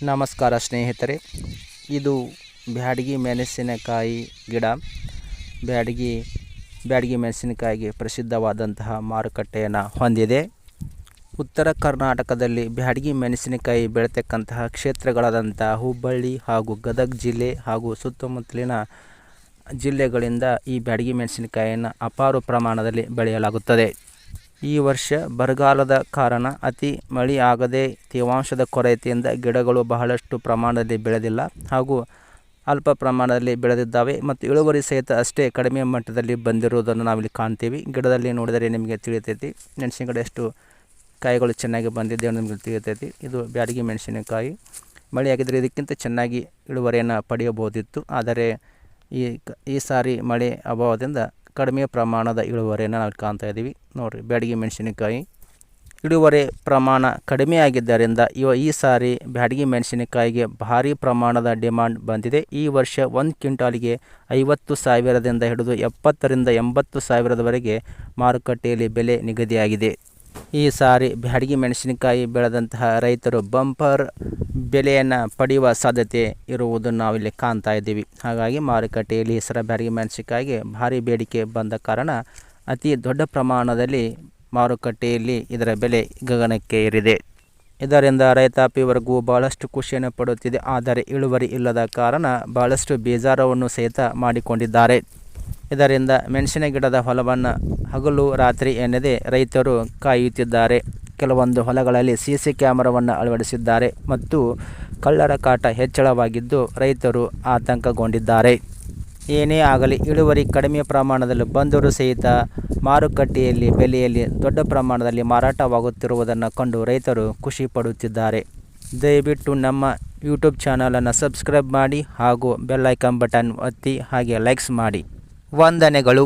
ನಮಸ್ಕಾರ ಸ್ನೇಹಿತರೆ, ಇದು ಬ್ಯಾಡಗಿ ಮೆಣಸಿನಕಾಯಿ ಗಿಡ. ಬ್ಯಾಡಗಿ ಮೆಣಸಿನಕಾಯಿಗೆ ಪ್ರಸಿದ್ಧವಾದಂತಹ ಮಾರುಕಟ್ಟೆಯನ್ನು ಹೊಂದಿದೆ. ಉತ್ತರ ಕರ್ನಾಟಕದಲ್ಲಿ ಬ್ಯಾಡಗಿ ಮೆಣಸಿನಕಾಯಿ ಬೆಳೀತಕ್ಕಂತಹ ಕ್ಷೇತ್ರಗಳಾದಂಥ ಹುಬ್ಬಳ್ಳಿ ಹಾಗೂ ಗದಗ ಜಿಲ್ಲೆ ಹಾಗೂ ಸುತ್ತಮುತ್ತಲಿನ ಜಿಲ್ಲೆಗಳಿಂದ ಈ ಬ್ಯಾಡಗಿ ಮೆಣಸಿನಕಾಯಿಯನ್ನು ಅಪಾರ ಪ್ರಮಾಣದಲ್ಲಿ ಬೆಳೆಯಲಾಗುತ್ತದೆ. ಈ ವರ್ಷ ಬರಗಾಲದ ಕಾರಣ ಅತಿ ಮಳೆ ಆಗದೆ ತೇವಾಂಶದ ಕೊರತೆಯಿಂದ ಗಿಡಗಳು ಬಹಳಷ್ಟು ಪ್ರಮಾಣದಲ್ಲಿ ಬೆಳೆದಿಲ್ಲ ಹಾಗೂ ಅಲ್ಪ ಪ್ರಮಾಣದಲ್ಲಿ ಬೆಳೆದಿದ್ದಾವೆ ಮತ್ತು ಇಳುವರಿ ಸಹಿತ ಅಷ್ಟೇ ಕಡಿಮೆ ಮಟ್ಟದಲ್ಲಿ ಬಂದಿರುವುದನ್ನು ನಾವಿಲ್ಲಿ ಕಾಣ್ತೀವಿ. ಗಿಡದಲ್ಲಿ ನೋಡಿದರೆ ನಿಮಗೆ ತಿಳಿತೈತಿ ಮೆಣಸಿನ ಗಿಡ ಎಷ್ಟು ಕಾಯಿಗಳು ಚೆನ್ನಾಗಿ ಬಂದಿದೆ ಅಂತ ನಿಮಗೆ ತಿಳಿತೈತಿ. ಇದು ಬ್ಯಾಡಗಿ ಮೆಣಸಿನಕಾಯಿ. ಮಳೆಯಾಗಿದ್ದರೆ ಇದಕ್ಕಿಂತ ಚೆನ್ನಾಗಿ ಇಳುವರಿಯನ್ನು ಪಡೆಯಬಹುದಿತ್ತು. ಆದರೆ ಈ ಸಾರಿ ಮಳೆ ಅಭಾವದಿಂದ ಕಡಿಮೆ ಪ್ರಮಾಣದ ಇಳುವರಿಯನ್ನು ನಾವು ಕಾಣ್ತಾ ಇದ್ದೀವಿ. ನೋಡಿರಿ, ಬ್ಯಾಡಗಿ ಮೆಣಸಿನಕಾಯಿ ಇಳುವರಿ ಪ್ರಮಾಣ ಕಡಿಮೆ ಆಗಿದ್ದರಿಂದ ಈ ಸಾರಿ ಬ್ಯಾಡಗಿ ಮೆಣಸಿನಕಾಯಿಗೆ ಭಾರಿ ಪ್ರಮಾಣದ ಡಿಮಾಂಡ್ ಬಂದಿದೆ. ಈ ವರ್ಷ 1 ಕ್ವಿಂಟಾಲಿಗೆ 50,000ದಿಂದ ಹಿಡಿದು 70ರಿಂದ 80,000ದವರೆಗೆ ಮಾರುಕಟ್ಟೆಯಲ್ಲಿ ಬೆಲೆ ನಿಗದಿಯಾಗಿದೆ. ಈ ಸಾರಿ ಬ್ಯಾಡಗಿ ಮೆಣಸಿನಕಾಯಿ ಬೆಳೆದಂತಹ ರೈತರು ಬಂಪರ್ ಬೆಲೆಯನ್ನು ಪಡೆಯುವ ಸಾಧ್ಯತೆ ಇರುವುದನ್ನು ನಾವಿಲ್ಲಿ ಕಾಣ್ತಾ ಇದ್ದೀವಿ. ಹಾಗಾಗಿ ಮಾರುಕಟ್ಟೆಯಲ್ಲಿ ಬ್ಯಾಡಗಿ ಮೆಣಸಿನಕಾಯಿಗೆ ಭಾರಿ ಬೇಡಿಕೆ ಬಂದ ಕಾರಣ ಅತಿ ದೊಡ್ಡ ಪ್ರಮಾಣದಲ್ಲಿ ಮಾರುಕಟ್ಟೆಯಲ್ಲಿ ಇದರ ಬೆಲೆ ಗಗನಕ್ಕೆ ಏರಿದೆ. ಇದರಿಂದ ರೈತಾಪಿ ವರ್ಗವು ಭಾಳಷ್ಟು ಖುಷಿಯನ್ನು ಪಡುತ್ತಿದೆ. ಆದರೆ ಇಳುವರಿ ಇಲ್ಲದ ಕಾರಣ ಭಾಳಷ್ಟು ಬೇಜಾರವನ್ನು ಸಹಿತ ಮಾಡಿಕೊಂಡಿದ್ದಾರೆ. ಇದರಿಂದ ಮೆಣಸಿನ ಗಿಡದ ಹೊಲವನ್ನು ಹಗಲು ರಾತ್ರಿ ಎನ್ನದೇ ರೈತರು ಕಾಯುತ್ತಿದ್ದಾರೆ. ಕೆಲವೊಂದು ಹೊಲಗಳಲ್ಲಿ CC ಕ್ಯಾಮರಾವನ್ನು ಅಳವಡಿಸಿದ್ದಾರೆ ಮತ್ತು ಕಳ್ಳರ ಕಾಟ ಹೆಚ್ಚಳವಾಗಿದ್ದು ರೈತರು ಆತಂಕಗೊಂಡಿದ್ದಾರೆ. ಏನೇ ಆಗಲಿ, ಇಳುವರಿ ಕಡಿಮೆ ಪ್ರಮಾಣದಲ್ಲಿ ಬಂದರೂ ಸಹಿತ ಮಾರುಕಟ್ಟೆಯಲ್ಲಿ ಬೆಲೆಯಲ್ಲಿ ದೊಡ್ಡ ಪ್ರಮಾಣದಲ್ಲಿ ಮಾರಾಟವಾಗುತ್ತಿರುವುದನ್ನು ಕಂಡು ರೈತರು ಖುಷಿ ಪಡುತ್ತಿದ್ದಾರೆ. ದಯವಿಟ್ಟು ನಮ್ಮ ಯೂಟ್ಯೂಬ್ ಚಾನಲನ್ನು ಸಬ್ಸ್ಕ್ರೈಬ್ ಮಾಡಿ ಹಾಗೂ ಬೆಲ್ ಐಕಾನ್ ಬಟನ್ ಒತ್ತಿ ಹಾಗೆ ಲೈಕ್ಸ್ ಮಾಡಿ. ವಂದನೆಗಳು.